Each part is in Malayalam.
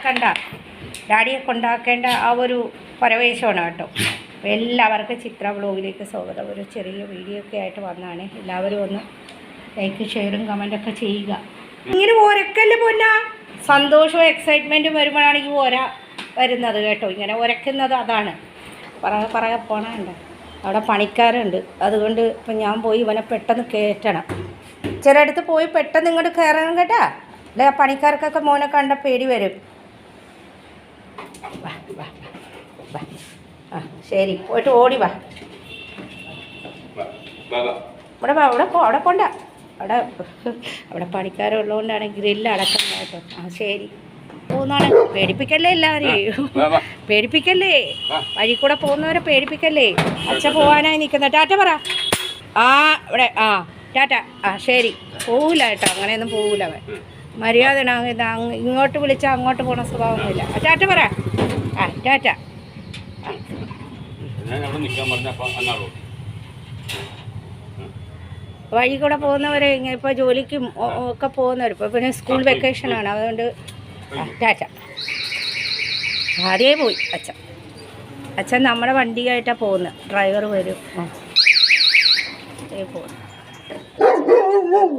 കണ്ട ഡാഡിയെ കൊണ്ടാക്കേണ്ട ആ ഒരു പരവേശമാണ് കേട്ടോ. അപ്പോൾ എല്ലാവർക്കും ചിത്ര വ്ലോഗിലേക്ക് സ്വാഗതം. ഒരു ചെറിയ വീഡിയോ ഒക്കെ ആയിട്ട് വന്നതാണ്. എല്ലാവരും ഒന്ന് ലൈക്ക് ഷെയറും കമൻറ്റൊക്കെ ചെയ്യുക. ഇങ്ങനെ ഒരക്കല്ലേ പൊന്നാ, സന്തോഷവും എക്സൈറ്റ്മെൻറ്റും വരുമ്പോഴാണ് ഈ ഒര വരുന്നത് കേട്ടോ. ഇങ്ങനെ ഒരക്കുന്നത് അതാണ്. പറയെ പോണുണ്ട്, അവിടെ പണിക്കാരുണ്ട്. അതുകൊണ്ട് ഇപ്പം ഞാൻ പോയി ഇവനെ പെട്ടെന്ന് കയറ്റണം. ചിലയിടത്ത് പോയി പെട്ടെന്ന് ഇങ്ങോട്ട് കയറണം കേട്ടാ. അല്ലെ പണിക്കാർക്കൊക്കെ മോനെ കണ്ട പേടി വരും. വാ വാ വാ. ആ ശരി, പോയിട്ട് ഓടി വാ. ഇവിടെ വാ, അവിടെ പോണ്ട. അവിടെ പണിക്കാരുള്ളതുകൊണ്ടാണ് ഗ്രില്ല് അടക്കുന്നത് കേട്ടോ. ആ ശരി, പോകുന്നതാണ്. പേടിപ്പിക്കല്ലേ എല്ലാവരെയും, പേടിപ്പിക്കല്ലേ. വഴി കൂടെ പോകുന്നവരെ പേടിപ്പിക്കല്ലേ. അച്ഛൻ പോകാനായി നിൽക്കുന്ന ടാറ്റ പറ. ആ ഇവിടെ ആ ടാറ്റ. ആ ശരി, പോവില്ല കേട്ടോ, അങ്ങനെയൊന്നും പോവില്ല അവൻ. മര്യാദ ഇങ്ങോട്ട് വിളിച്ചാൽ അങ്ങോട്ട് പോണ സ്വഭാവമൊന്നുമില്ല. ടാറ്റ പറ. ആ ടാറ്റ. വഴി കൂടെ പോകുന്നവരെ ഇങ്ങനെ ഇപ്പോൾ ജോലിക്കും ഒക്കെ പോകുന്നവർ, ഇപ്പോൾ പിന്നെ സ്കൂൾ വെക്കേഷനാണ്, അതുകൊണ്ട് ടാറ്റ. ആദ്യമേ പോയി അച്ഛൻ നമ്മുടെ വണ്ടിയായിട്ടാണ് പോകുന്നത്. ഡ്രൈവർ വരും. പോകുന്നു.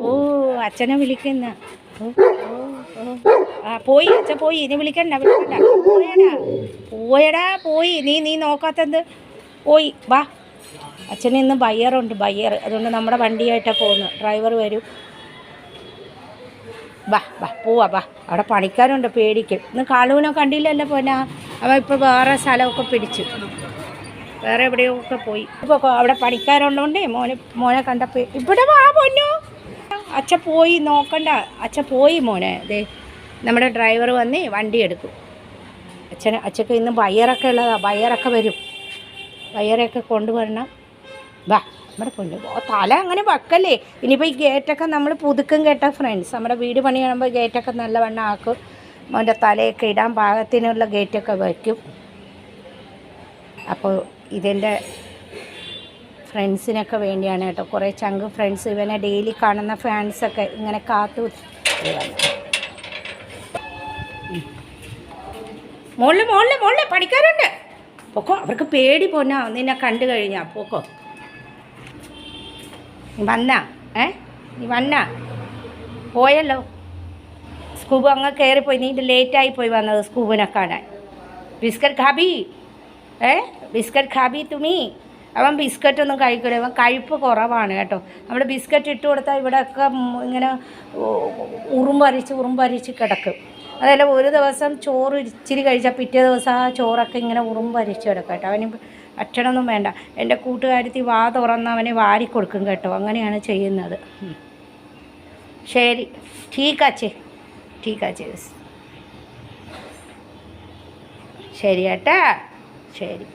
ഓ അച്ഛനെ വിളിക്കുന്ന. ആ പോയി അച്ഛൻ പോയി. ഇനി വിളിക്കണ്ട. പോയി. നീ നോക്കാത്തത് പോയി. വാ, അച്ഛന് ഇന്ന് ബയ്യറുണ്ട്, അതുകൊണ്ട് നമ്മുടെ വണ്ടിയായിട്ടാണ് പോകുന്നത്. ഡ്രൈവർ വരും. പോവാ. അവിടെ പണിക്കാരുണ്ട്, പേടിക്കും. ഇന്ന് കാളുവിനെ കണ്ടില്ലല്ലോ പോനാ. അവൻ ഇപ്പോൾ വേറെ സ്ഥലമൊക്കെ പിടിച്ചു, വേറെ എവിടെയൊക്കെ പോയി. ഇപ്പോൾ അവിടെ പണിക്കാരുള്ളതുകൊണ്ടേ മോനെ കണ്ടപ്പോൾ ഇവിടെ വാ പൊന്നു. അച്ഛൻ പോയി, നോക്കണ്ട. അച്ഛൻ പോയി മോനെ. അതെ, നമ്മുടെ ഡ്രൈവർ വന്ന് വണ്ടി എടുക്കും. അച്ഛക്ക് ഇന്ന് ബയ്യറൊക്കെ ഉള്ളതാണ്. ബയ്യറൊക്കെ വരും. ബയ്യറൊക്കെ കൊണ്ടുവരണം. വാ, നമ്മുടെ പൊന്നു. തല അങ്ങനെ വെക്കല്ലേ. ഇനിയിപ്പോൾ ഈ ഗേറ്റൊക്കെ നമ്മൾ പുതുക്കും കേട്ടോ ഫ്രണ്ട്സ്. നമ്മുടെ വീട് പണി കാണുമ്പോൾ ഗേറ്റൊക്കെ നല്ലവണ്ണം ആക്കും. മോൻ്റെ തലയൊക്കെ ഇടാൻ പാകത്തിനുള്ള ഗേറ്റൊക്കെ വയ്ക്കും. അപ്പോൾ ഇതെൻ്റെ ഫ്രണ്ട്സിനൊക്കെ വേണ്ടിയാണ് കേട്ടോ. കുറേ ചങ്ക് ഫ്രണ്ട്സ്, ഇവനെ ഡെയിലി കാണുന്ന ഫാൻസൊക്കെ ഇങ്ങനെ കാത്തു. മുകളിൽ പണിക്കാരുണ്ട്. പോക്കോ, അവർക്ക് പേടി പോന്നാ നിന്നെ കണ്ടു കഴിഞ്ഞാൽ. പോക്കോ, നീ വന്നാ പോയല്ലോ. സ്കൂബ് അങ്ങ് കയറിപ്പോയി. നീ ലേറ്റായിപ്പോയി വന്നത് സ്കൂബിനെ കാണാൻ. ബിസ്ക്കറ്റ് ഖാബി തുമി. അവൻ ബിസ്ക്കറ്റൊന്നും കഴിക്കില്ല. അവൻ കഴിപ്പ് കുറവാണ് കേട്ടോ. നമ്മൾ ബിസ്ക്കറ്റ് ഇട്ട് കൊടുത്താൽ ഇവിടെയൊക്കെ ഇങ്ങനെ ഉറുമ്പരിച്ച് കിടക്കും. അതല്ല, ഒരു ദിവസം ചോറ് ഇച്ചിരി കഴിച്ചാൽ പിറ്റേ ദിവസം ആ ചോറൊക്കെ ഇങ്ങനെ ഉറുമ്പരിച്ച് കിടക്കും കേട്ടോ. അവന് ഭക്ഷണമൊന്നും വേണ്ട. എൻ്റെ കൂട്ടുകാരത്തി വാ തുറന്ന് അവനെ വാരിക്കൊടുക്കും കേട്ടോ. അങ്ങനെയാണ് ചെയ്യുന്നത്. ശരി, ടീക്കാച്ചേ ശരി ഏട്ടാ. ശരി,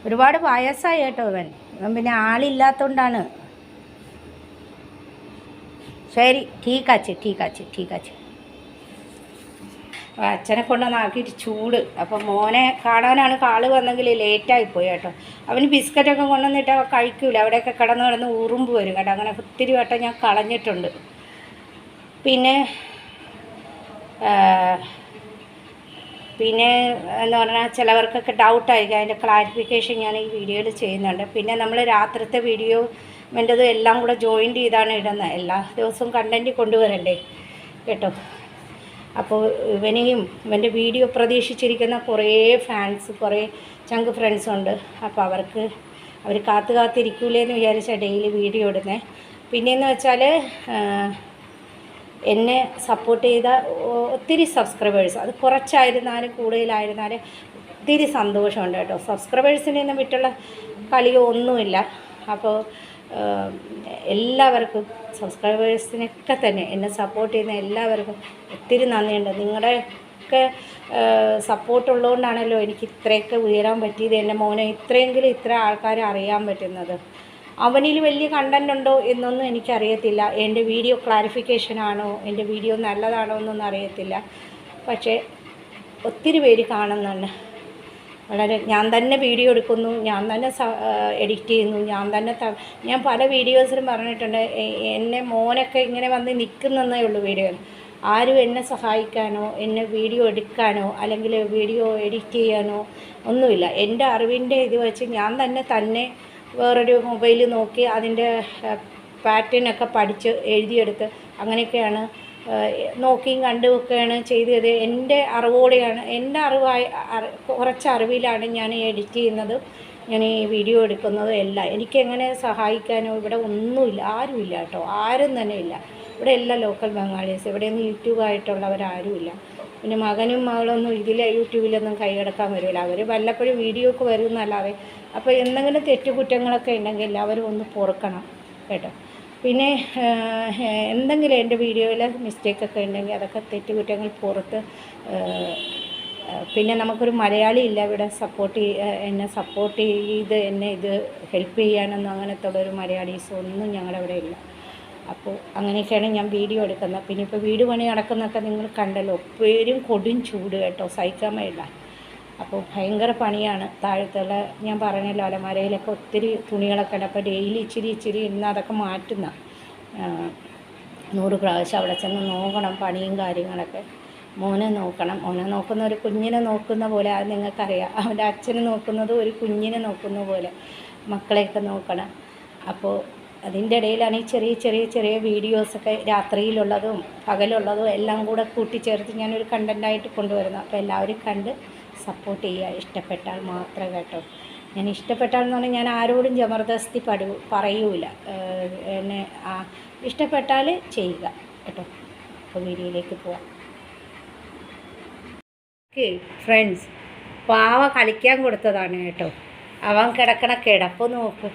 ഒരുപാട് വയസ്സായി കേട്ടോ ഇവൻ പിന്നെ ആളില്ലാത്തതുകൊണ്ടാണ്. ശരി, ടീക്കാച്ചി. അച്ഛനെ കൊണ്ടുവന്നാക്കിയിട്ട് ചൂട്. അപ്പം മോനെ കാണാനാണ് കാള് വന്നെങ്കിൽ ലേറ്റായിപ്പോയി കേട്ടോ. അവന് ബിസ്ക്കറ്റൊക്കെ കൊണ്ടുവന്നിട്ട് അവ കഴിക്കൂല. അവിടെയൊക്കെ കിടന്ന് ഉറുമ്പ് വരും കേട്ടോ. അങ്ങനെ ഒത്തിരി വട്ടം ഞാൻ കളഞ്ഞിട്ടുണ്ട്. പിന്നെ എന്ന് പറഞ്ഞാൽ ചിലവർക്കൊക്കെ ഡൗട്ടായിരിക്കും. അതിൻ്റെ ക്ലാരിഫിക്കേഷൻ ഞാൻ ഈ വീഡിയോയിൽ ചെയ്യുന്നുണ്ട്. പിന്നെ നമ്മൾ രാത്രിത്തെ വീഡിയോ എൻ്റെതും എല്ലാം കൂടെ ജോയിൻ്റ് ചെയ്താണ് ഇടുന്നത്. എല്ലാ ദിവസവും കണ്ടൻറ്റ് കൊണ്ടുവരണ്ടേ കേട്ടോ. അപ്പോൾ ഇവൻ്റെ വീഡിയോ പ്രതീക്ഷിച്ചിരിക്കുന്ന കുറേ ഫാൻസ്, കുറേ ചങ്ക് ഫ്രണ്ട്സുണ്ട്. അപ്പോൾ അവർ കാത്തിരിക്കൂലേന്ന് വിചാരിച്ചാൽ ഡെയിലി വീഡിയോ ഇടുന്നത്. പിന്നെയെന്ന് വെച്ചാൽ എന്നെ സപ്പോർട്ട് ചെയ്ത ഒത്തിരി സബ്സ്ക്രൈബേഴ്സ്, അത് കുറച്ചായിരുന്നാലും കൂടുതലായിരുന്നാലും ഒത്തിരി സന്തോഷമുണ്ട് കേട്ടോ. സബ്സ്ക്രൈബേഴ്സിനെ ഒന്നും വിട്ടുള്ള കളിയോ ഒന്നുമില്ല. അപ്പോൾ എല്ലാവർക്കും, സബ്സ്ക്രൈബേഴ്സിനൊക്കെ തന്നെ എന്നെ സപ്പോർട്ട് ചെയ്യുന്ന എല്ലാവർക്കും ഒത്തിരി നന്ദിയുണ്ട്. നിങ്ങളുടെയൊക്കെ സപ്പോർട്ടുള്ളതുകൊണ്ടാണല്ലോ എനിക്ക് ഇത്രയൊക്കെ ഉയരാൻ പറ്റിയത്. എൻ്റെ മോനെ ഇത്ര ആൾക്കാരെ അറിയാൻ പറ്റുന്നത്. അവനിൽ വലിയ കണ്ടൻ്റ് ഉണ്ടോ എന്നൊന്നും എനിക്കറിയത്തില്ല. എൻ്റെ വീഡിയോ ക്ലാരിഫിക്കേഷൻ ആണോ, എൻ്റെ വീഡിയോ നല്ലതാണോ എന്നൊന്നും അറിയത്തില്ല. പക്ഷേ ഒത്തിരി പേര് കാണുന്നുണ്ട്. വളരെ ഞാൻ തന്നെ വീഡിയോ എടുക്കുന്നു, ഞാൻ തന്നെ എഡിറ്റ് ചെയ്യുന്നു, ഞാൻ പല വീഡിയോസിലും പറഞ്ഞിട്ടുണ്ട്. എന്നെ മോനൊക്കെ ഇങ്ങനെ വന്ന് നിൽക്കുന്നതേ ഉള്ളൂ വീഡിയോ. ആരും എന്നെ സഹായിക്കാനോ എന്നെ വീഡിയോ എടുക്കാനോ അല്ലെങ്കിൽ വീഡിയോ എഡിറ്റ് ചെയ്യാനോ ഒന്നുമില്ല. എൻ്റെ അറിവിൻ്റെ ഇത് വെച്ച് ഞാൻ തന്നെ വേറൊരു മൊബൈൽ നോക്കി അതിൻ്റെ പാറ്റേണൊക്കെ പഠിച്ച് എഴുതിയെടുത്ത് അങ്ങനെയൊക്കെയാണ് നോക്കിയും കണ്ടുമൊക്കെയാണ് ചെയ്തത്. എൻ്റെ അറിവോടെയാണ്, എൻ്റെ കുറച്ച് അറിവിലാണ് ഞാൻ എഡിറ്റ് ചെയ്യുന്നതും ഞാൻ ഈ വീഡിയോ എടുക്കുന്നതും എല്ലാം. എനിക്കെങ്ങനെ സഹായിക്കാനോ ഇവിടെ ഒന്നുമില്ല, ആരുമില്ല കേട്ടോ, ആരും തന്നെ ഇല്ല. ഇവിടെ എല്ലാം ലോക്കൽ ബംഗാളീസ്, ഇവിടെയൊന്നും യൂട്യൂബായിട്ടുള്ളവരാരുമില്ല. പിന്നെ മകനും മകളൊന്നും യൂട്യൂബിലൊന്നും കൈകടക്കാൻ വരില്ല. അവർ വല്ലപ്പോഴും വീഡിയോക്ക് വരും എന്നല്ലാതെ. അപ്പോൾ എന്തെങ്കിലും തെറ്റുകുറ്റങ്ങളൊക്കെ ഉണ്ടെങ്കിൽ എല്ലാവരും ഒന്ന് പൊറുക്കണം കേട്ടോ. പിന്നെ എന്തെങ്കിലും എൻ്റെ വീഡിയോയിൽ മിസ്റ്റേക്കൊക്കെ ഉണ്ടെങ്കിൽ അതൊക്കെ തെറ്റുകുറ്റങ്ങൾ പുറത്ത്. പിന്നെ നമുക്കൊരു മലയാളി ഇല്ല ഇവിടെ എന്നെ സപ്പോർട്ട് ചെയ്ത് എന്നെ ഇത് ഹെൽപ്പ് ചെയ്യാനൊന്നും അങ്ങനത്തെ ഉള്ളൊരു മലയാളീസ് ഒന്നും ഞങ്ങളവിടെ ഇല്ല. അപ്പോൾ അങ്ങനെയൊക്കെയാണ് ഞാൻ വീഡിയോ എടുക്കുന്നത്. പിന്നെ ഇപ്പോൾ വീട് പണി നടക്കുന്നതൊക്കെ നിങ്ങൾ കണ്ടല്ലോ, പേരും കൊടും ചൂട് കേട്ടോ, സഹിക്കാൻ വയ്യ. അപ്പോൾ ഭയങ്കര പണിയാണ്. താഴത്തുള്ള ഞാൻ പറഞ്ഞല്ലോ അലമാരയിലൊക്കെ ഒത്തിരി തുണികളൊക്കെ ഉണ്ട്. അപ്പോൾ ഡെയിലി ഇച്ചിരി ഇന്ന് അതൊക്കെ മാറ്റുന്ന 100 പ്രാവശ്യം അവിടെ ചെന്ന് നോക്കണം പണിയും കാര്യങ്ങളൊക്കെ. മോനെ നോക്കണം, മോനെ നോക്കുന്ന ഒരു കുഞ്ഞിനെ നോക്കുന്ന പോലെ, അത് നിങ്ങൾക്കറിയാം. അവൻ്റെ അച്ഛനെ നോക്കുന്നത് ഒരു കുഞ്ഞിനെ നോക്കുന്ന പോലെ മക്കളെയൊക്കെ നോക്കണം. അപ്പോൾ അതിൻ്റെ ഇടയിലാണ് ഈ ചെറിയ വീഡിയോസൊക്കെ രാത്രിയിലുള്ളതും പകലുള്ളതും എല്ലാം കൂടെ കൂട്ടിച്ചേർത്ത് ഞാനൊരു കണ്ടൻറ്റായിട്ട് കൊണ്ടുവരുന്നത്. അപ്പോൾ എല്ലാവരും കണ്ട് സപ്പോർട്ട് ചെയ്യുക, ഇഷ്ടപ്പെട്ടാൽ മാത്രം കേട്ടോ. ഞാൻ ഇഷ്ടപ്പെട്ടാലെന്ന് പറഞ്ഞാൽ ഞാൻ ആരോടും ജബർദസ്തി പറയൂല. എന്നെ ഇഷ്ടപ്പെട്ടാൽ ചെയ്യുക കേട്ടോ. അപ്പോൾ വീഡിയോയിലേക്ക് പോവാം. ഫ്രണ്ട്സ്, പാവ കളിക്കാൻ കൊടുത്തതാണ് കേട്ടോ. അവൻ കിടക്കണ കിടപ്പ് നോക്ക്.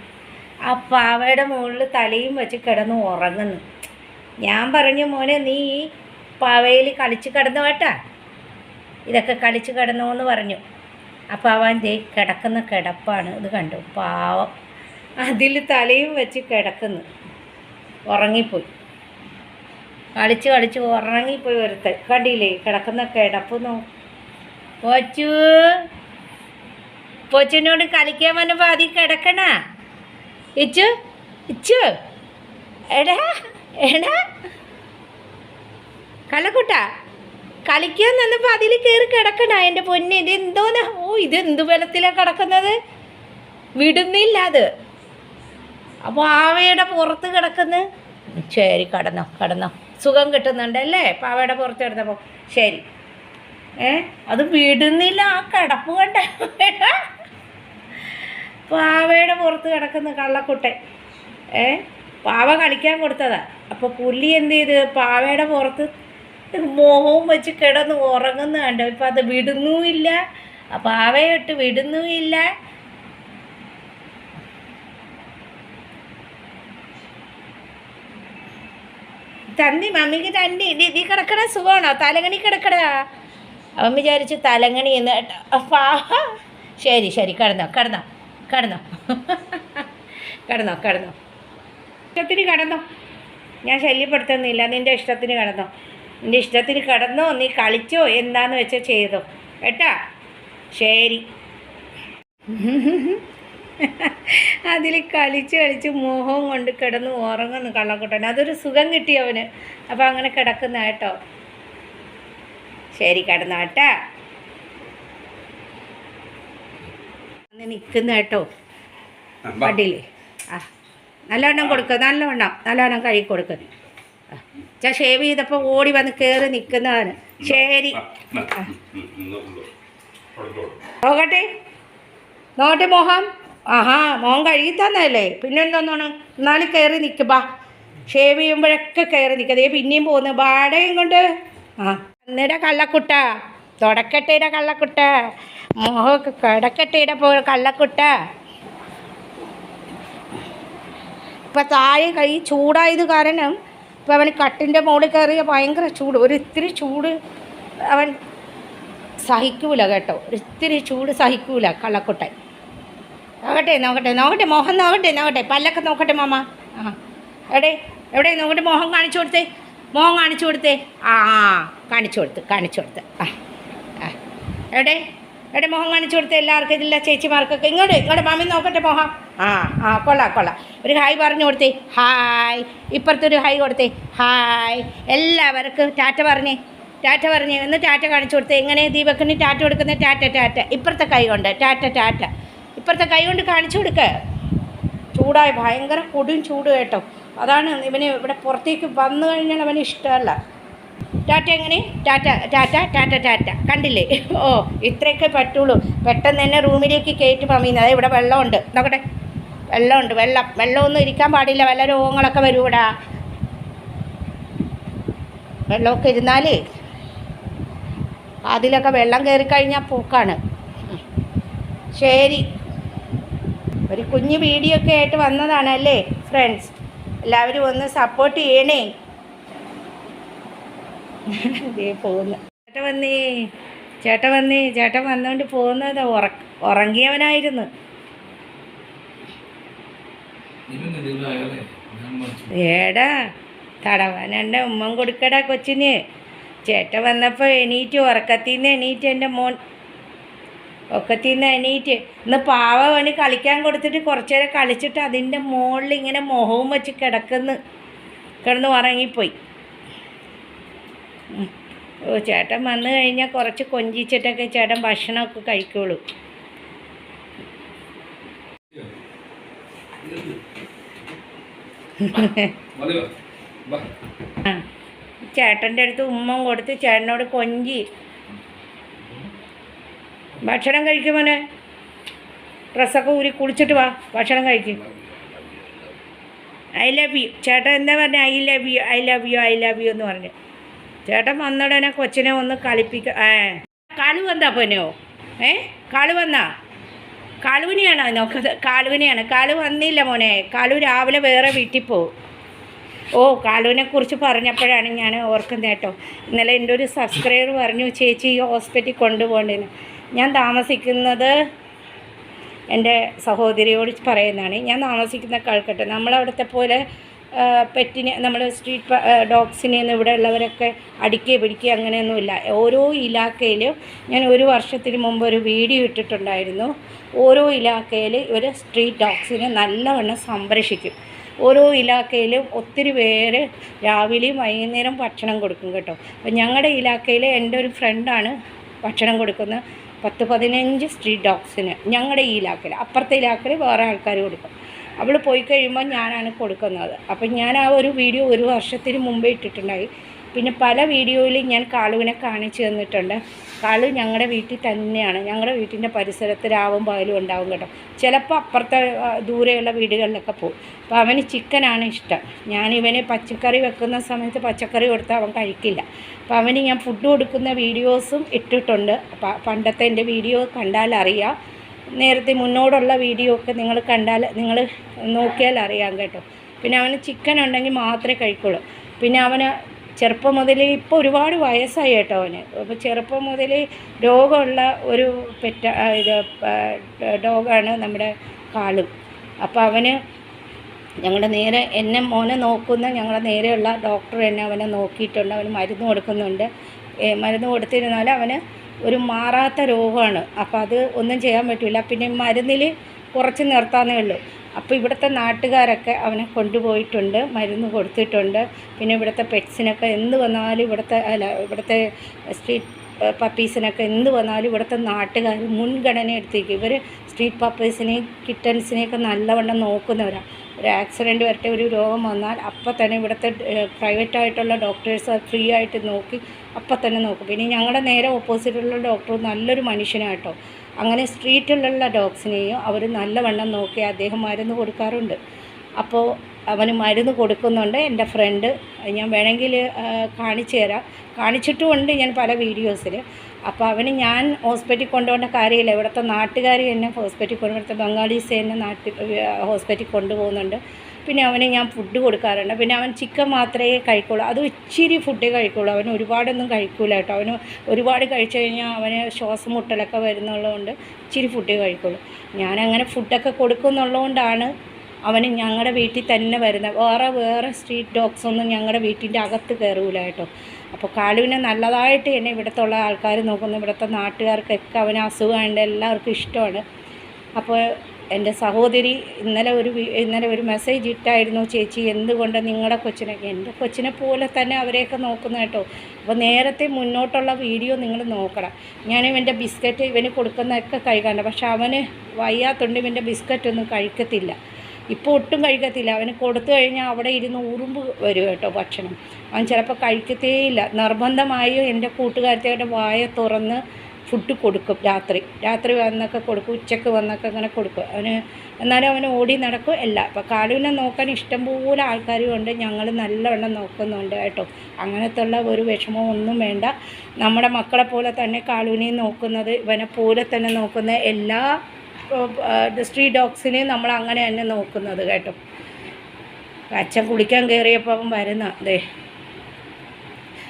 ആ പാവയുടെ മുകളിൽ തലയും വെച്ച് കിടന്ന് ഉറങ്ങുന്നു. ഞാൻ പറഞ്ഞു, മോനെ നീ ഈ പാവയിൽ കളിച്ച് കിടന്നു കേട്ടാ, ഇതൊക്കെ കളിച്ച് കിടന്നു എന്ന് പറഞ്ഞു. അപ്പോൾ അവൻ കിടക്കുന്ന കിടപ്പാണ്, ഇത് കണ്ടു പാവം. അതിൽ തലയും വെച്ച് കിടക്കുന്നു, ഉറങ്ങിപ്പോയി. കളിച്ച് ഉറങ്ങിപ്പോയി ഒരുത്തൻ. കണ്ടില്ലേ കിടക്കുന്ന കിടപ്പ് കൊച്ചിനോട് കളിക്കാൻ വന്നപ്പോൾ അതിൽ കിടക്കണ ഇച്ചു എടാ കള്ളക്കുട്ട കളിക്കാൻ നിന്നപ്പോൾ അതിൽ കയറി കിടക്കണ. എൻ്റെ പൊന്നെ, ഇത് എന്തോന്നാ? ഇതെന്ത് ബലത്തിലാണ് കിടക്കുന്നത്, വിടുന്നില്ല അത്. അപ്പോൾ ആവയുടെ പുറത്ത് കിടക്കുന്നു. ശരി, കടന്നോ, സുഖം കിട്ടുന്നുണ്ടല്ലേ പാവയുടെ പുറത്ത് കിടന്നപ്പോൾ? ശരി. അത് വിടുന്നില്ല, ആ കിടപ്പ് കണ്ട. പാവയുടെ പുറത്ത് കിടക്കുന്ന കള്ളക്കുട്ടൻ. പാവ കളിക്കാൻ കൊടുത്തതാ. അപ്പോൾ പുലി എന്ത് ചെയ്ത് പാവയുടെ പുറത്ത് മോഹവും വെച്ച് കിടന്ന് ഉറങ്ങുന്ന കണ്ടോ. ഇപ്പം അത് വിടുന്നുമില്ല, ആ പാവയിട്ട് വിടുന്നുമില്ല. മമ്മിക്ക് നീ കിടക്കണ സുഖമാണോ? തലങ്ങണി കിടക്കട. അവൻ വിചാരിച്ച് തലങ്ങണി എന്ന് കേട്ടോ. ശരി, കിടന്നോ. ഇഷ്ടത്തിന് കിടന്നോ, ഞാൻ ശല്യപ്പെടുത്തുന്നില്ല. നിൻ്റെ ഇഷ്ടത്തിന് കിടന്നോ, നിൻ്റെ ഇഷ്ടത്തിന് കിടന്നോ, നീ കളിച്ചോ, എന്താന്ന് വെച്ചാൽ ചെയ്തോ കേട്ടാ. ശരി. അതിൽ കളിച്ച് മോഹവും കൊണ്ട് കിടന്ന് ഉറങ്ങുന്നു കള്ളക്കുട്ടൻ. അതൊരു സുഖം കിട്ടി അവന്. അപ്പോൾ അങ്ങനെ കിടക്കുന്ന കേട്ടോ. ശരി, കിടന്നോ കേട്ടാ. അന്ന് നിൽക്കുന്ന കേട്ടോ. വണ്ടിയില്ലേ നല്ലവണ്ണം കൊടുക്കുക, നല്ലവണ്ണം കഴുകി കൊടുക്കുക. ഷേവ് ചെയ്തപ്പോൾ ഓടി വന്ന് കയറി നിൽക്കുന്നതാണ്. ശരി, നോട്ടെ മോഹം. മോഹം കഴുകി തന്നല്ലേ, പിന്നെ എന്തോന്നാണ്? എന്നാലും കയറി നിൽക്കുക. ഷേവ് ചെയ്യുമ്പോഴൊക്കെ കയറി നിൽക്കുക. പിന്നെയും പോകുന്നു ബാടയും കൊണ്ട്. എന്നിട കള്ളക്കുട്ട, തുടക്കട്ടേടെ കള്ളക്കുട്ട, മോഹമൊക്കെ കിടക്കട്ടേടെ കള്ളക്കുട്ട. ഇപ്പം താഴെ കൈ ചൂടായത് കാരണം ഇപ്പം അവന് കട്ടിൻ്റെ മുകളിൽ കയറിയ ഭയങ്കര ചൂട്. ഒരിത്തിരി ചൂട് അവൻ സഹിക്കൂല കേട്ടോ, ഒരിത്തിരി ചൂട് സഹിക്കൂല കള്ളക്കുട്ടൻ. നോക്കട്ടെ മോഹം നോക്കട്ടെ പല്ലൊക്കെ നോക്കട്ടെ മാമ. എവിടെ നോക്കട്ടെ, മോഹം കാണിച്ചു കൊടുത്തേ. കാണിച്ചു കൊടുത്ത്. എവിടെ എവിടെ മുഖം കാണിച്ചു കൊടുത്ത് എല്ലാവർക്കും ഇതില്ല ചേച്ചിമാർക്കൊക്കെ ഇങ്ങോട്ട് മാമി നോക്കട്ടെ മുഖം. കൊള്ളാം. ഒരു ഹായ് പറഞ്ഞു കൊടുത്തേ. ഹായ്. ഇപ്പുറത്തൊരു ഹായ് കൊടുത്തേ. ഹായ്. എല്ലാവർക്കും ടാറ്റ പറഞ്ഞേ. ഒന്ന് ടാറ്റ കാണിച്ചു കൊടുത്തേ. എങ്ങനെ ദീപക്കിന് ടാറ്റ കൊടുക്കുന്നത്? ടാറ്റ. ഇപ്പുറത്തെ കൈ കൊണ്ട് ടാറ്റ. ഇപ്പുറത്തെ കൈ കൊണ്ട് കാണിച്ചു കൊടുക്കുക. ചൂടായി, ഭയങ്കര കൊടും ചൂട് കേട്ടോ. അതാണ് ഇവന് ഇവിടെ പുറത്തേക്ക് വന്നു കഴിഞ്ഞാൽ അവന് ഇഷ്ടമല്ല. ടാറ്റ എങ്ങനെ? ടാറ്റ. കണ്ടില്ലേ? ഇത്രയൊക്കെ പറ്റുള്ളൂ. പെട്ടെന്ന് തന്നെ റൂമിലേക്ക് കയറ്റി പമ്മിയുന്നത്. അതായത് ഇവിടെ വെള്ളമുണ്ട്, നോക്കട്ടെ. വെള്ളമുണ്ട്. വെള്ളമൊന്നും ഇരിക്കാൻ പാടില്ല, വല്ല രോഗങ്ങളൊക്കെ വരും ഇവിടെ. വെള്ളമൊക്കെ ഇരുന്നാലേ അതിലൊക്കെ വെള്ളം കയറിക്കഴിഞ്ഞാൽ പോക്കാണ്. ശരി, ഒരു കുഞ്ഞു വീഡിയോ ഒക്കെ ആയിട്ട് വന്നതാണല്ലേ ഫ്രണ്ട്സ്. എല്ലാവരും ഒന്ന് സപ്പോർട്ട് ചെയ്യണേ. പോകുന്നു ചേട്ടൻ വന്നുകൊണ്ട് പോകുന്നത് ഉറങ്ങിയവനായിരുന്നു. ഏടാ തടവാനെൻ്റെ ഉമ്മൻ കൊടുക്കടാ കൊച്ചിന്. ചേട്ടൻ വന്നപ്പോൾ ഉറക്കത്തിന്ന് എൻ്റെ മോൻ ഒക്കത്തിന്ന് ഇന്ന് പാവന് കളിക്കാൻ കൊടുത്തിട്ട് കുറച്ചു നേരം കളിച്ചിട്ട് അതിൻ്റെ മുകളിൽ ഇങ്ങനെ മുഖവും വെച്ച് കിടന്ന് ഉറങ്ങിപ്പോയി. ചേട്ടൻ വന്നു കഴിഞ്ഞാൽ കുറച്ച് കൊഞ്ചിച്ചിട്ടൊക്കെ ചേട്ടൻ ഭക്ഷണമൊക്കെ കഴിക്കുള്ളൂ. ചേട്ടൻ്റെ അടുത്ത് ഉമ്മ കൊടുത്ത് ചേട്ടനോട് കൊഞ്ചി ഭക്ഷണം കഴിക്കും. മോനെ ഡ്രസ്സൊക്കെ ഊരി കുളിച്ചിട്ട് വാ, ഭക്ഷണം കഴിക്കും. I love you. ചേട്ടൻ എന്താ പറഞ്ഞ? ഐ ലവ് യു എന്ന് പറഞ്ഞു. ചേട്ടൻ വന്നോടനെ കൊച്ചിനെ ഒന്ന് കളിപ്പിക്ക. കാളു വന്നാ പോനെയോ? കാളു വന്നാ? കാളുവിനെയാണോ നോക്കുന്നത്? കാളുവിനെയാണ്. കാളു വന്നില്ല മോനെ. കാളു രാവിലെ വേറെ വീട്ടിൽ പോവും. കാളുവിനെ കുറിച്ച് പറഞ്ഞപ്പോഴാണ് ഞാൻ ഓർക്കുന്നത് കേട്ടോ. ഇന്നലെ എൻ്റെ ഒരു സബ്സ്ക്രൈബർ പറഞ്ഞു, ചേച്ചി ഈ ഹോസ്പിറ്റലിൽ കൊണ്ടുപോകേണ്ടതെന്ന്. ഞാൻ താമസിക്കുന്നത് എൻ്റെ സഹോദരിയോട് പറയുന്നതാണ്. ഞാൻ താമസിക്കുന്ന കൽക്കട്ട. നമ്മളവിടുത്തെ പോലെ പെറ്റിനെ നമ്മൾ സ്ട്രീറ്റ് ഡോഗ്സിനെയൊന്നും ഇവിടെ ഉള്ളവരൊക്കെ അടിക്കുക പിടിക്കുക അങ്ങനെയൊന്നുമില്ല. ഓരോ ഇലാക്കയിലും ഞാൻ ഒരു വർഷത്തിന് മുമ്പ് ഒരു വീഡിയോ ഇട്ടിട്ടുണ്ടായിരുന്നു. ഓരോ ഇലാക്കയിൽ ഇവർ സ്ട്രീറ്റ് ഡോഗ്സിനെ നല്ലവണ്ണം സംരക്ഷിക്കും. ഓരോ ഇലാക്കയിലും ഒത്തിരി പേര് രാവിലെയും വൈകുന്നേരം ഭക്ഷണം കൊടുക്കും കേട്ടോ. അപ്പം ഞങ്ങളുടെ ഇലാക്കയിൽ എൻ്റെ ഒരു ഫ്രണ്ടാണ് ഭക്ഷണം കൊടുക്കുന്നത് 10-15 സ്ട്രീറ്റ് ഡോഗ്സിന് ഞങ്ങളുടെ ഈ ഇലാക്കയിൽ. അപ്പുറത്തെ ഇലാക്കയിൽ വേറെ ആൾക്കാർ കൊടുക്കും. അവൾ പോയി കഴിയുമ്പോൾ ഞാനാണ് കൊടുക്കുന്നത്. അപ്പം ഞാൻ ആ ഒരു വീഡിയോ ഒരു വർഷത്തിന് മുമ്പേ ഇട്ടിട്ടുണ്ടായി. പിന്നെ പല വീഡിയോയിലും ഞാൻ കാളുവിനെ കാണിച്ചു തന്നിട്ടുണ്ട്. കാളു ഞങ്ങളുടെ വീട്ടിൽ തന്നെയാണ്. ഞങ്ങളുടെ വീട്ടിൻ്റെ പരിസരത്ത് രാവും പകലും ഉണ്ടാവും കേട്ടോ. ചിലപ്പോൾ അപ്പുറത്തെ ദൂരെയുള്ള വീടുകളിലൊക്കെ പോകും. അപ്പോൾ അവന് ചിക്കനാണ് ഇഷ്ടം. ഞാനിവന് പച്ചക്കറി വെക്കുന്ന സമയത്ത് പച്ചക്കറി കൊടുത്താൽ അവൻ കഴിക്കില്ല. അപ്പോൾ അവന് ഞാൻ ഫുഡ് കൊടുക്കുന്ന വീഡിയോസും ഇട്ടിട്ടുണ്ട്. പണ്ടത്തെ എൻ്റെ വീഡിയോ കണ്ടാൽ അറിയാം. നേരത്തെ മുന്നോടുള്ള വീഡിയോ ഒക്കെ നിങ്ങൾ നോക്കിയാൽ അറിയാം കേട്ടോ. പിന്നെ അവന് ചിക്കൻ ഉണ്ടെങ്കിൽ മാത്രമേ കഴിക്കുള്ളൂ. പിന്നെ അവന് ചെറുപ്പം മുതലേ, ഇപ്പോൾ ഒരുപാട് വയസ്സായി കേട്ടോ അവന്. അപ്പോൾ ചെറുപ്പം മുതലേ രോഗമുള്ള ഒരു ഡോഗാണ് നമ്മുടെ കാളു. അപ്പോൾ അവന് ഞങ്ങളുടെ നേരെ മോനെ നോക്കുന്ന ഞങ്ങളുടെ നേരെയുള്ള ഡോക്ടർ തന്നെ അവനെ നോക്കിയിട്ടുണ്ട്. അവന് മരുന്ന് കൊടുക്കുന്നുണ്ട്. മരുന്ന് കൊടുത്തിരുന്നാൽ അവന് ഒരു മാറാത്ത രോഗമാണ്. അപ്പോൾ അത് ഒന്നും ചെയ്യാൻ പറ്റില്ല. പിന്നെ മരുന്നിൽ കുറച്ച് നിർത്താനേ ഉള്ളൂ. അപ്പോൾ ഇവിടുത്തെ നാട്ടുകാരൊക്കെ അവനെ കൊണ്ടുപോയിട്ടുണ്ട്, മരുന്ന് കൊടുത്തിട്ടുണ്ട്. പിന്നെ ഇവിടുത്തെ പെറ്റ്സിനൊക്കെ എന്ത് വന്നാലും ഇവിടുത്തെ സ്ട്രീറ്റ് പപ്പീസിനൊക്കെ എന്ത് വന്നാലും ഇവിടുത്തെ നാട്ടുകാർ മുൻഗണന എടുത്തേക്കും. ഇവർ സ്ട്രീറ്റ് പപ്പീസിനെയും കിറ്റൻസിനെയൊക്കെ നല്ലവണ്ണം നോക്കുന്നവരാണ്. ഒരു ആക്സിഡൻറ്റ് വരട്ടെ, ഒരു രോഗം വന്നാൽ അപ്പം തന്നെ ഇവിടുത്തെ പ്രൈവറ്റായിട്ടുള്ള ഡോക്ടേഴ്സ് ഫ്രീ ആയിട്ട് നോക്കി അപ്പം തന്നെ നോക്കും. പിന്നെ ഞങ്ങളുടെ നേരെ ഓപ്പോസിറ്റുള്ള ഡോക്ടർ നല്ലൊരു മനുഷ്യനായിട്ടോ. അങ്ങനെ സ്ട്രീറ്റിലുള്ള ഡോഗ്സിനെയും അവർ നല്ലവണ്ണം നോക്കി അദ്ദേഹം മരുന്ന് കൊടുക്കാറുണ്ട്. അപ്പോൾ അവന് മരുന്ന് കൊടുക്കുന്നുണ്ട് എൻ്റെ ഫ്രണ്ട്. ഞാൻ വേണമെങ്കിൽ കാണിച്ചു തരാം. കാണിച്ചിട്ടുമുണ്ട് ഞാൻ പല വീഡിയോസിൽ. അപ്പോൾ അവന് ഞാൻ ഹോസ്പിറ്റലിൽ കൊണ്ടുപോകേണ്ട കാര്യമില്ല. ഇവിടുത്തെ നാട്ടുകാർ എന്നെ ഹോസ്പിറ്റലിൽ ഇവിടുത്തെ ബംഗാളീസ് എന്നെ ഹോസ്പിറ്റലിൽ കൊണ്ടുപോകുന്നുണ്ട്. പിന്നെ അവന് ഞാൻ ഫുഡ് കൊടുക്കാറുണ്ട്. പിന്നെ അവൻ ചിക്കൻ മാത്രമേ കഴിക്കുള്ളൂ. അത് ഇച്ചിരി ഫുഡേ കഴിക്കുള്ളൂ. അവന് ഒരുപാടൊന്നും കഴിക്കില്ല കേട്ടോ. അവന് ഒരുപാട് കഴിച്ചു കഴിഞ്ഞാൽ അവന് ശ്വാസം മുട്ടലൊക്കെ വരുന്നുള്ളതുകൊണ്ട് ഇച്ചിരി ഫുഡേ കഴിക്കുള്ളൂ. ഞാനങ്ങനെ ഫുഡൊക്കെ കൊടുക്കുന്നുള്ളതുകൊണ്ടാണ് അവന് ഞങ്ങളുടെ വീട്ടിൽ തന്നെ വരുന്ന വേറെ സ്ട്രീറ്റ് ഡോഗ്സ് ഒന്നും ഞങ്ങളുടെ വീട്ടിൻ്റെ അകത്ത് കയറൂല കേട്ടോ. അപ്പോൾ കാലുവിനെ നല്ലതായിട്ട് എന്നെ ഇവിടുത്തെ ആൾക്കാർ നോക്കുന്നു, ഇവിടുത്തെ നാട്ടുകാർക്കൊക്കെ അവന് അസുഖമുണ്ട്, എല്ലാവർക്കും ഇഷ്ടമാണ്. അപ്പോൾ എൻ്റെ സഹോദരി ഇന്നലെ ഒരു മെസ്സേജ് ഇട്ടായിരുന്നു, ചേച്ചി എന്തുകൊണ്ട് നിങ്ങളുടെ കൊച്ചിനെ, എൻ്റെ കൊച്ചിനെ പോലെ തന്നെ അവരെയൊക്കെ നോക്കുന്നു കേട്ടോ. അപ്പോൾ നേരത്തെ മുന്നോട്ടുള്ള വീഡിയോ നിങ്ങൾ നോക്കണം. ഞാൻ ഇവൻ്റെ ബിസ്ക്കറ്റ് ഇവന് കൊടുക്കുന്നതൊക്കെ കഴിക്കാണ്ട്, പക്ഷെ അവന് വയ്യാത്തുണ്ട് ഇവൻ്റെ ബിസ്ക്കറ്റൊന്നും കഴിക്കത്തില്ല, ഇപ്പോൾ ഒട്ടും കഴിക്കത്തില്ല. അവന് കൊടുത്തു കഴിഞ്ഞാൽ അവിടെ ഇരുന്ന് ഉറുമ്പ് വരും കേട്ടോ ഭക്ഷണം. അവൻ ചിലപ്പോൾ കഴിക്കത്തേയില്ല. നിർബന്ധമായും എൻ്റെ കൂട്ടുകാരത്തിയുടെ വായ തുറന്ന് ഫുഡ് കൊടുക്കും. രാത്രി വന്നൊക്കെ കൊടുക്കും, ഉച്ചയ്ക്ക് വന്നൊക്കെ അങ്ങനെ കൊടുക്കും അവന്. എന്നാലും അവന് ഓടി നടക്കും എല്ലാം. അപ്പോൾ കാലുവിനെ നോക്കാൻ ഇഷ്ടംപോലെ ആൾക്കാരും ഉണ്ട്, ഞങ്ങൾ നല്ലവണ്ണം നോക്കുന്നുണ്ട് കേട്ടോ. അങ്ങനത്തെ ഉള്ള ഒരു വിഷമവും ഒന്നും വേണ്ട. നമ്മുടെ മക്കളെ പോലെ തന്നെ കാലുവിനെയും നോക്കുന്നത്, ഇവനെ പോലെ തന്നെ നോക്കുന്ന എല്ലാ സ്ട്രീറ്റ് ഡോഗ്സിനെയും നമ്മൾ അങ്ങനെ തന്നെ നോക്കുന്നത് കേട്ടോ. അച്ഛൻ കുളിക്കാൻ കയറിയപ്പോൾ വരുന്ന അതെ.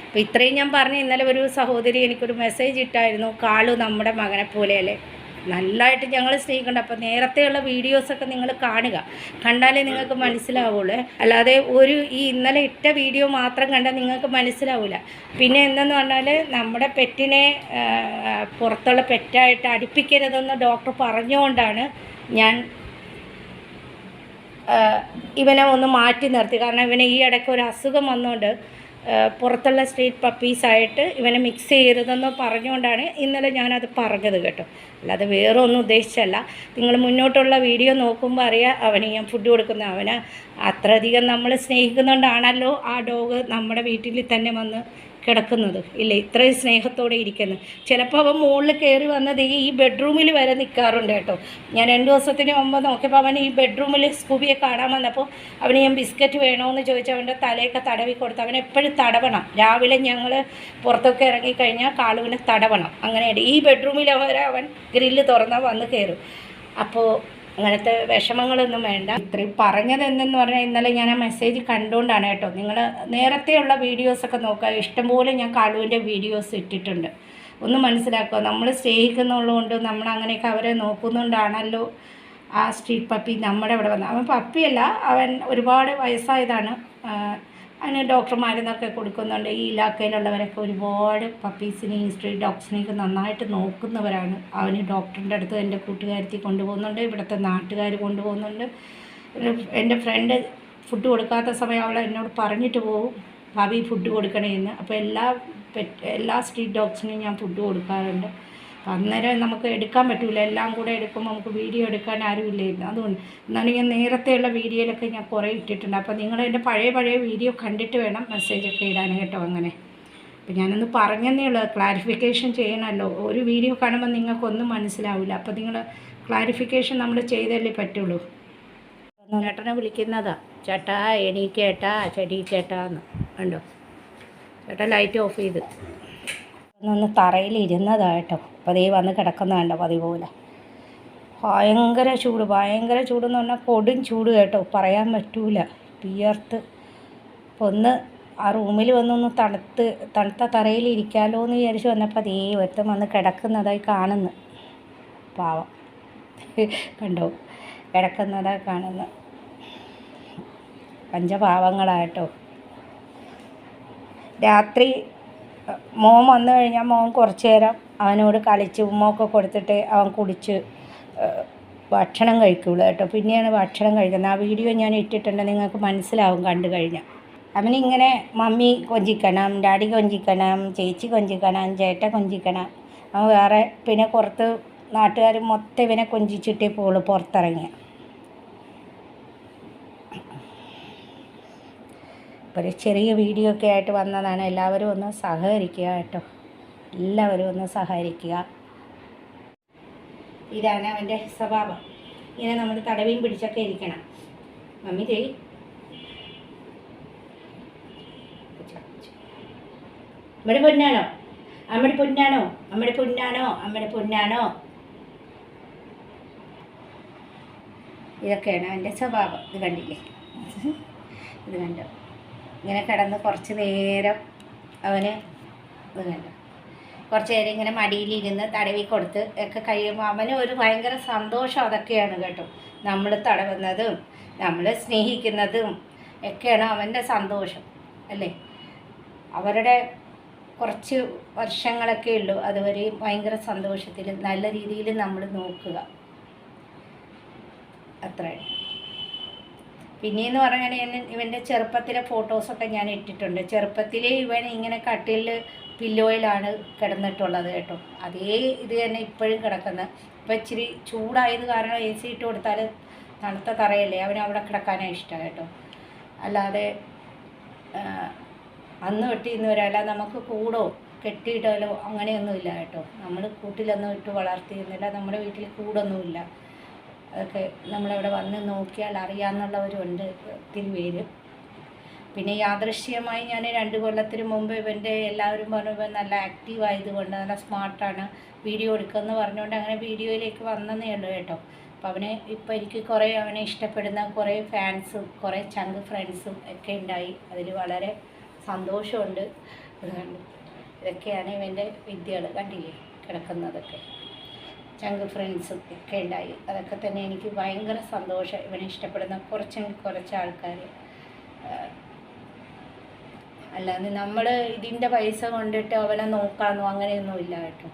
അപ്പോൾ ഇത്രയും ഞാൻ പറഞ്ഞു. ഇന്നലെ ഒരു സഹോദരി എനിക്കൊരു മെസ്സേജ് ഇട്ടായിരുന്നു, കാളു നമ്മുടെ മകനെ പോലെയല്ലേ, നല്ലതായിട്ട് ഞങ്ങൾ സ്നേഹിക്കുന്നുണ്ട്. അപ്പോൾ നേരത്തെയുള്ള വീഡിയോസൊക്കെ നിങ്ങൾ കാണുക, കണ്ടാലേ നിങ്ങൾക്ക് മനസ്സിലാവുള്ളൂ. അല്ലാതെ ഈ ഇന്നലെ ഇട്ട വീഡിയോ മാത്രം കണ്ടാൽ നിങ്ങൾക്ക് മനസ്സിലാവില്ല. പിന്നെ എന്തെന്ന് പറഞ്ഞാൽ നമ്മുടെ പെറ്റിനെ പുറത്തുള്ള പെറ്റായിട്ട് അടുപ്പിക്കരുതെന്ന് ഡോക്ടർ പറഞ്ഞുകൊണ്ടാണ് ഞാൻ ഇവനെ ഒന്ന് മാറ്റി നിർത്തി. കാരണം ഇവനെ ഈ ഇടയ്ക്ക് ഒരു അസുഖം വന്നുകൊണ്ട് പുറത്തുള്ള സ്ട്രീറ്റ് പപ്പീസായിട്ട് ഇവനെ മിക്സ് ചെയ്യരുതെന്ന് പറഞ്ഞുകൊണ്ടാണ് ഇന്നലെ ഞാനത് പറഞ്ഞത് കേട്ടോ. അല്ലാതെ വേറെ ഒന്നും ഉദ്ദേശിച്ചല്ല. നിങ്ങൾ മുന്നോട്ടുള്ള വീഡിയോ നോക്കുമ്പോൾ അറിയാം അവന് ഞാൻ ഫുഡ് കൊടുക്കുന്ന, അവനെ അത്രയധികം നമ്മൾ സ്നേഹിക്കുന്നുകൊണ്ടാണല്ലോ ആ ഡോഗ് നമ്മുടെ വീട്ടിൽ തന്നെ വന്ന് കിടക്കുന്നത് ഇല്ലേ, ഇത്രയും സ്നേഹത്തോടെ ഇരിക്കുന്നത്. ചിലപ്പോൾ അവൻ മുകളിൽ കയറി വന്നത് ഈ ബെഡ്റൂമിൽ വരെ നിൽക്കാറുണ്ട് കേട്ടോ. ഞാൻ 2 ദിവസത്തിന് മുമ്പ് നോക്കിയപ്പോൾ അവൻ ഈ ബെഡ്റൂമിൽ സ്കൂബിയെ കാണാൻ വന്നപ്പോൾ അവന് ഞാൻ ബിസ്ക്കറ്റ് വേണമെന്ന് ചോദിച്ചാൽ അവൻ്റെ തലയൊക്കെ തടവി കൊടുത്ത്. അവൻ എപ്പോഴും തടവണം. രാവിലെ ഞങ്ങൾ പുറത്തൊക്കെ ഇറങ്ങിക്കഴിഞ്ഞാൽ കാളുവിനെ തടവണം. അങ്ങനെയുണ്ട്. ഈ ബെഡ്റൂമിൽ അവൻ ഗ്രില്ല് തുറന്നാൽ വന്ന് കയറും. അപ്പോൾ അങ്ങനത്തെ വിഷമങ്ങളൊന്നും വേണ്ട. ഇത്രയും പറഞ്ഞത് എന്തെന്ന് പറഞ്ഞാൽ ഇന്നലെ ഞാൻ ആ മെസ്സേജ് കണ്ടുകൊണ്ടാണ് കേട്ടോ. നിങ്ങൾ നേരത്തെയുള്ള വീഡിയോസൊക്കെ നോക്കുക, ഇഷ്ടംപോലെ ഞാൻ കാളുവിൻ്റെ വീഡിയോസ് ഇട്ടിട്ടുണ്ട്. ഒന്ന് മനസ്സിലാക്കുക, നമ്മൾ സ്നേഹിക്കുന്നുള്ളതുകൊണ്ട് നമ്മൾ അങ്ങനെയൊക്കെ അവരെ നോക്കുന്നുകൊണ്ടാണല്ലോ ആ സ്ട്രീറ്റ് പപ്പി നമ്മുടെ ഇവിടെ വന്നത്. അവൻ പപ്പിയല്ല, അവൻ ഒരുപാട് വയസ്സായതാണ്. അതിന് ഡോക്ടർമാരെന്നൊക്കെ കൊടുക്കുന്നുണ്ട്. ഈ ഇലാക്കയിലുള്ളവരൊക്കെ ഒരുപാട് പപ്പീസിനെയും സ്ട്രീറ്റ് ഡോഗ്സിനെയൊക്കെ നന്നായിട്ട് നോക്കുന്നവരാണ്. അവന് ഡോക്ടറിൻ്റെ അടുത്ത് എൻ്റെ കൂട്ടുകാരത്തി കൊണ്ടുപോകുന്നുണ്ട്, ഇവിടുത്തെ നാട്ടുകാർ കൊണ്ടുപോകുന്നുണ്ട്. എൻ്റെ ഫ്രണ്ട് ഫുഡ് കൊടുക്കാത്ത സമയം അവൾ എന്നോട് പറഞ്ഞിട്ട് പോകും, ഭാവി ഫുഡ് കൊടുക്കണേന്ന്. അപ്പോൾ എല്ലാ സ്ട്രീറ്റ് ഡോഗ്സിനെയും ഞാൻ ഫുഡ് കൊടുക്കാറുണ്ട്. അപ്പം അന്നേരം നമുക്ക് എടുക്കാൻ പറ്റില്ല, എല്ലാം കൂടെ എടുക്കുമ്പോൾ നമുക്ക് വീഡിയോ എടുക്കാൻ ആരും ഇല്ലായിരുന്നു. അതുകൊണ്ട് എന്നാലും ഞാൻ നേരത്തെയുള്ള വീഡിയോയിലൊക്കെ ഞാൻ കുറേ ഇട്ടിട്ടുണ്ട്. അപ്പോൾ നിങ്ങൾ എൻ്റെ പഴയ വീഡിയോ കണ്ടിട്ട് വേണം മെസ്സേജൊക്കെ ഇടാൻ കേട്ടോ. അങ്ങനെ അപ്പം ഞാനൊന്ന് പറഞ്ഞതേ ഉള്ളൂ, ക്ലാരിഫിക്കേഷൻ ചെയ്യണമല്ലോ. ഒരു വീഡിയോ കാണുമ്പോൾ നിങ്ങൾക്കൊന്നും മനസ്സിലാവില്ല. അപ്പോൾ നിങ്ങൾ ക്ലാരിഫിക്കേഷൻ നമ്മൾ ചെയ്തല്ലേ പറ്റുള്ളൂ. ചേട്ടനെ വിളിക്കുന്നതാ, ചേട്ടാ എണീക്കേട്ടാ ചെടീക്കേട്ടാന്ന് കണ്ടോ. ചേട്ടാ ലൈറ്റ് ഓഫ് ചെയ്ത് ഒന്ന് തറയിലിരുന്നതാട്ടോ. അപ്പോൾ അതേ വന്ന് കിടക്കുന്ന കണ്ടോ പതിപോലെ. ഭയങ്കര ചൂടെന്ന് പറഞ്ഞാൽ കൊടും ചൂട് കേട്ടോ, പറയാൻ പറ്റൂല, വിയർത്ത്. അപ്പോൾ ഒന്ന് ആ റൂമിൽ വന്നൊന്ന് തണുത്ത തറയിലിരിക്കാമല്ലോ എന്ന് വിചാരിച്ച് വന്നപ്പോൾ അതേ ഒരുത്തം വന്ന് കിടക്കുന്നതായി കാണുന്നു. പാവം കണ്ടോ, കിടക്കുന്നതായി കാണുന്നു. പഞ്ചപാവങ്ങളായിട്ടോ. രാത്രി മോൻ വന്നു കഴിഞ്ഞാൽ മോൻ കുറച്ച് നേരം അവനോട് കളിച്ച് ഉമ്മൊക്കെ കൊടുത്തിട്ട് അവൻ കുടിച്ച് ഭക്ഷണം കഴിക്കുള്ളൂ കേട്ടോ. പിന്നെയാണ് ഭക്ഷണം കഴിക്കുന്നത്. ആ വീഡിയോ ഞാൻ ഇട്ടിട്ടുണ്ട്, നിങ്ങൾക്ക് മനസ്സിലാവും കണ്ടു കഴിഞ്ഞാൽ. അവനിങ്ങനെ മമ്മി കൊഞ്ചിക്കണം, ഡാഡി കൊഞ്ചിക്കണം, ചേച്ചി കൊഞ്ചിക്കണം, ചേട്ട കൊഞ്ചിക്കണം. അവൻ വേറെ പിന്നെ പുറത്ത് നാട്ടുകാർ മൊത്തം ഇവനെ കൊഞ്ചിച്ചിട്ടേ പോകുള്ളൂ പുറത്തിറങ്ങിയ. ഒരു ചെറിയ വീഡിയോ ഒക്കെ ആയിട്ട് വന്നതാണ്. എല്ലാവരും ഒന്ന് സഹകരിക്കുക കേട്ടോ, എല്ലാവരും ഒന്ന് സഹകരിക്കുക. ഇതാണ് അവൻ്റെ സ്വഭാവം. ഇങ്ങനെ നമ്മൾ തടവിയും പിടിച്ചൊക്കെ ഇരിക്കണം. മമ്മി ചെയ് അമ്മയുടെ പൊന്നാണോ, അമ്മയുടെ പൊന്നാണോ, അമ്മയുടെ പൊന്നാണോ, അമ്മയുടെ പൊന്നാണോ. ഇതൊക്കെയാണ് അവൻ്റെ സ്വഭാവം. ഇത് കണ്ടില്ലേ, ഇത് കണ്ടോ. ഇങ്ങനെ കിടന്ന് കുറച്ച് നേരം അവന് ഇത് കണ്ടോ, കുറച്ച് നേരം ഇങ്ങനെ മടിയിലിരുന്ന് തടവി കൊടുത്ത് ഒക്കെ കഴിയുമ്പോൾ അവന് ഒരു ഭയങ്കര സന്തോഷം അതൊക്കെയാണ് കേട്ടോ. നമ്മൾ തടവുന്നതും നമ്മൾ സ്നേഹിക്കുന്നതും ഒക്കെയാണ് അവൻ്റെ സന്തോഷം അല്ലേ. അവരുടെ കുറച്ച് വർഷങ്ങളൊക്കെ ഉള്ളൂ, അതുവരെ ഭയങ്കര സന്തോഷത്തിൽ നല്ല രീതിയിൽ നമ്മൾ നോക്കുക, അത്രയാണ്. പിന്നെയെന്ന് പറഞ്ഞാൽ ഇവൻ്റെ ചെറുപ്പത്തിലെ ഫോട്ടോസൊക്കെ ഞാൻ ഇട്ടിട്ടുണ്ട്. ചെറുപ്പത്തിൽ ഇവൻ ഇങ്ങനെ കട്ടിലിൽ പില്ലോയിലാണ് കിടന്നിട്ടുള്ളത് കേട്ടോ. അതേ ഇത് തന്നെ ഇപ്പോഴും കിടക്കുന്നത്. ഇപ്പം ഇച്ചിരി ചൂടായത് കാരണം AC ഇട്ട് കൊടുത്താൽ തണുത്ത തറയല്ലേ, അവന് അവിടെ കിടക്കാനാണ് ഇഷ്ടം കേട്ടോ. അല്ലാതെ അന്ന് കെട്ടിന്ന് വരാല്ല, നമുക്ക് കൂടോ കെട്ടിയിട്ടാലോ അങ്ങനെയൊന്നുമില്ല കേട്ടോ. നമ്മൾ കൂട്ടിലൊന്നും ഇട്ട് വളർത്തിയിരുന്നില്ല, നമ്മുടെ വീട്ടിൽ കൂടൊന്നുമില്ല. അതൊക്കെ നമ്മളവിടെ വന്ന് നോക്കിയാൽ അറിയാമെന്നുള്ളവരുണ്ട് ഒത്തിരി പേര്. പിന്നെ യാദൃശ്യമായി ഞാൻ 2 കൊല്ലത്തിന് മുമ്പ് ഇവൻ്റെ എല്ലാവരും പറഞ്ഞു ഇവൻ നല്ല ആക്റ്റീവ് ആയതുകൊണ്ട് നല്ല സ്മാർട്ടാണ്, വീഡിയോ എടുക്കുമെന്ന് പറഞ്ഞുകൊണ്ട് അങ്ങനെ വീഡിയോയിലേക്ക് വന്നതേ ഉള്ളൂ കേട്ടോ. അപ്പോൾ ഇപ്പോൾ എനിക്ക് കുറേ അവനെ ഇഷ്ടപ്പെടുന്ന കുറേ ഫാൻസും കുറേ ചങ്ക് ഫ്രണ്ട്സും ഒക്കെ ഉണ്ടായി. അതിൽ വളരെ സന്തോഷമുണ്ട്. ഇതൊക്കെയാണ് ഇവൻ്റെ വിദ്യകൾ, കണ്ടില്ലേ കിടക്കുന്നതൊക്കെ. ചങ്ക് ഫ്രണ്ട്സും ഒക്കെ ഉണ്ടായി. അതൊക്കെ തന്നെ എനിക്ക് ഭയങ്കര സന്തോഷം. ഇവനെ ഇഷ്ടപ്പെടുന്ന കുറച്ച് ആൾക്കാർ. അല്ലാതെ നമ്മൾ ഇതിൻ്റെ പൈസ കൊണ്ടിട്ട് അവനെ നോക്കാമെന്നോ അങ്ങനെയൊന്നുമില്ല കേട്ടോ,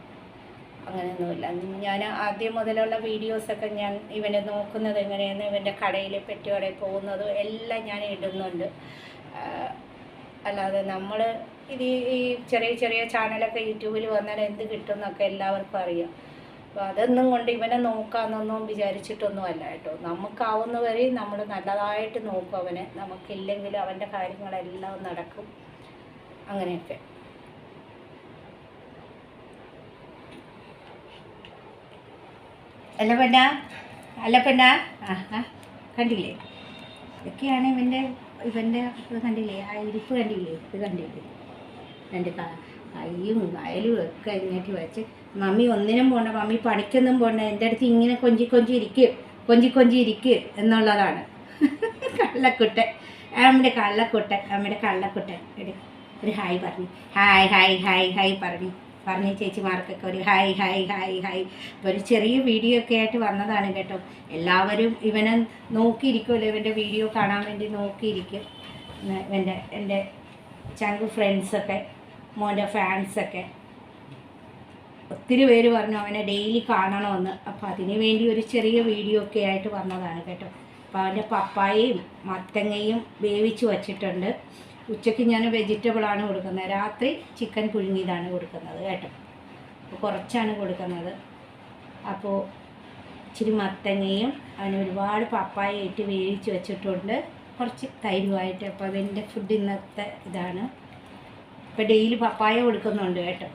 അങ്ങനെയൊന്നുമില്ല. ഞാൻ ആദ്യം മുതലുള്ള വീഡിയോസൊക്കെ ഞാൻ ഇവനെ നോക്കുന്നത് എങ്ങനെയെന്ന്, ഇവൻ്റെ കടയിൽ പെട്ടിയോടെ പോകുന്നതും എല്ലാം ഞാൻ ഇടുന്നുണ്ട്. അല്ലാതെ നമ്മൾ ഈ ചെറിയ ചാനലൊക്കെ യൂട്യൂബിൽ വന്നാൽ എന്ത് കിട്ടും എന്നൊക്കെ എല്ലാവർക്കും അറിയാം. അപ്പോൾ അതൊന്നും കൊണ്ട് ഇവനെ നോക്കാമെന്നൊന്നും വിചാരിച്ചിട്ടൊന്നും അല്ല കേട്ടോ. നമുക്കാവുന്നവരെ നമ്മൾ നല്ലതായിട്ട് നോക്കും അവനെ. നമുക്കില്ലെങ്കിലും അവൻ്റെ കാര്യങ്ങളെല്ലാം നടക്കും, അങ്ങനെയൊക്കെ. അല്ല പെണ്ണ കണ്ടില്ലേ, ഇതൊക്കെയാണ് ഇവൻ്റെ ഇത് കണ്ടില്ലേ, ആ ഇരിപ്പ് കണ്ടില്ലേ, ഇത് കണ്ടില്ലേ, രണ്ട് കയ്യും കായലും ഒക്കെ ഇങ്ങോട്ട് വെച്ച് മമ്മി ഒന്നിനും പോണ്ട, മമ്മി പണിക്കൊന്നും പോണ്ട, എൻ്റെ അടുത്ത് ഇങ്ങനെ കൊഞ്ചി ഇരിക്ക് എന്നുള്ളതാണ്. കള്ളക്കുട്ടൻ, നമ്മുടെ കള്ളക്കുട്ടൻ ഒരു ഹായ് പറഞ്ഞു, ഹായ് പറഞ്ഞു ചേച്ചിമാർക്കൊക്കെ ഒരു ഹായ്. ഒരു ചെറിയ വീഡിയോ ഒക്കെ ആയിട്ട് വന്നതാണ് കേട്ടോ. എല്ലാവരും ഇവനെ നോക്കിയിരിക്കുമല്ലോ, ഇവൻ്റെ വീഡിയോ കാണാൻ വേണ്ടി നോക്കിയിരിക്കും. എൻ്റെ ചങ്ക് ഫ്രണ്ട്സൊക്കെ, മോൻ്റെ ഫാൻസൊക്കെ ഒത്തിരി പേര് പറഞ്ഞു അവനെ ഡെയിലി കാണണമെന്ന്. അപ്പോൾ അതിന് വേണ്ടി ഒരു ചെറിയ വീഡിയോ ഒക്കെ ആയിട്ട് വന്നതാണ് കേട്ടോ. അപ്പോൾ അവൻ്റെ പപ്പായയും മത്തങ്ങയും വേവിച്ച് വച്ചിട്ടുണ്ട്. ഉച്ചയ്ക്ക് ഞാൻ വെജിറ്റബിളാണ് കൊടുക്കുന്നത്, രാത്രി ചിക്കൻ പുഴുങ്ങിയതാണ് കൊടുക്കുന്നത് കേട്ടോ. അപ്പോൾ കുറച്ചാണ് കൊടുക്കുന്നത്. അപ്പോൾ ഇച്ചിരി മത്തങ്ങയും അവന് ഒരുപാട് പപ്പായ ഇട്ട് വേവിച്ച് വെച്ചിട്ടുണ്ട്, കുറച്ച് തൈരുമായിട്ട്. അപ്പോൾ അതിൻ്റെ ഫുഡ് ഇന്നത്തെ ഇതാണ്. ഇപ്പോൾ ഡെയിലി പപ്പായ കൊടുക്കുന്നുണ്ട് കേട്ടോ.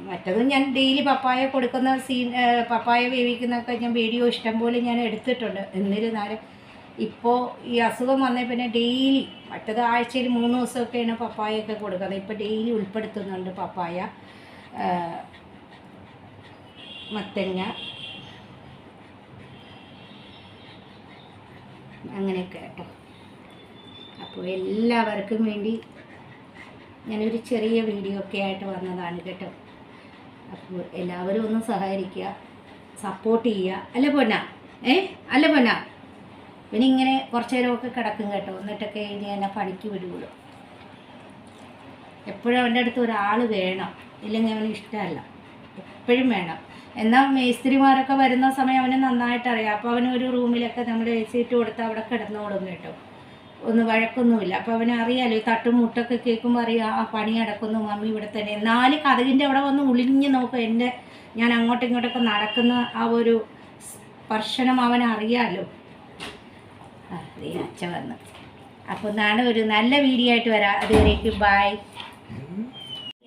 മറ്റതും ഞാൻ ഡെയിലി പപ്പായ കൊടുക്കുന്ന പപ്പായ വേവിക്കുന്നതൊക്കെ ഞാൻ വീഡിയോ ഇഷ്ടംപോലെ ഞാൻ എടുത്തിട്ടുണ്ട്. എന്നിരുന്നാലും ഇപ്പോൾ ഈ അസുഖം വന്നേ പിന്നെ ഡെയിലി, മറ്റത് ആഴ്ചയിൽ 3 ദിവസമൊക്കെയാണ് പപ്പായൊക്കെ കൊടുക്കുന്നത്. ഇപ്പോൾ ഡെയിലി ഉൾപ്പെടുത്തുന്നുണ്ട് പപ്പായ, മത്തങ്ങ, അങ്ങനെയൊക്കെ കേട്ടോ. അപ്പോൾ എല്ലാവർക്കും വേണ്ടി ഞാനൊരു ചെറിയ വീഡിയോ ഒക്കെ ആയിട്ട് വന്നതാണ് കേട്ടോ. അപ്പോൾ എല്ലാവരും ഒന്ന് സഹകരിക്കുക, സപ്പോർട്ട് ചെയ്യുക. അല്ല പൊന്ന പിന്നെ ഇങ്ങനെ കുറച്ച് നേരമൊക്കെ കിടക്കും കേട്ടോ. എന്നിട്ടൊക്കെ ഇനി എന്നെ പണിക്ക് വിടുകയുള്ളൂ. എപ്പോഴും അവൻ്റെ അടുത്ത് ഒരാൾ വേണം, ഇല്ലെങ്കിൽ അവന് ഇഷ്ടമല്ല, എപ്പോഴും വേണം. എന്നാൽ മേസ്ത്രിമാരൊക്കെ വരുന്ന സമയം അവന് നന്നായിട്ട് അറിയാം. അപ്പോൾ അവന് ഒരു റൂമിലൊക്കെ നമ്മൾ AC ഇട്ട് കൊടുത്ത് അവിടെ കിടന്നോളും കേട്ടോ, ഒന്നും വഴക്കൊന്നുമില്ല. അപ്പോൾ അവന് അറിയാമല്ലോ, ഈ തട്ടും മുട്ടൊക്കെ കേൾക്കുമ്പോൾ അറിയാം ആ പണി നടക്കുന്നു, മമ്മി ഇവിടെ തന്നെ. എന്നാലും കതകിൻ്റെ അവിടെ വന്ന് ഒളിഞ്ഞ് നോക്കും. ഞാൻ അങ്ങോട്ടും ഇങ്ങോട്ടൊക്കെ നടക്കുന്ന ആ ഒരു സ്പർശനം അവനറിയാമല്ലോ. അച്ഛൻ വന്ന്. അപ്പോൾ നാളെ ഒരു നല്ല വീഡിയോ ആയിട്ട് വരാം. അതുവരേക്കും ബൈ.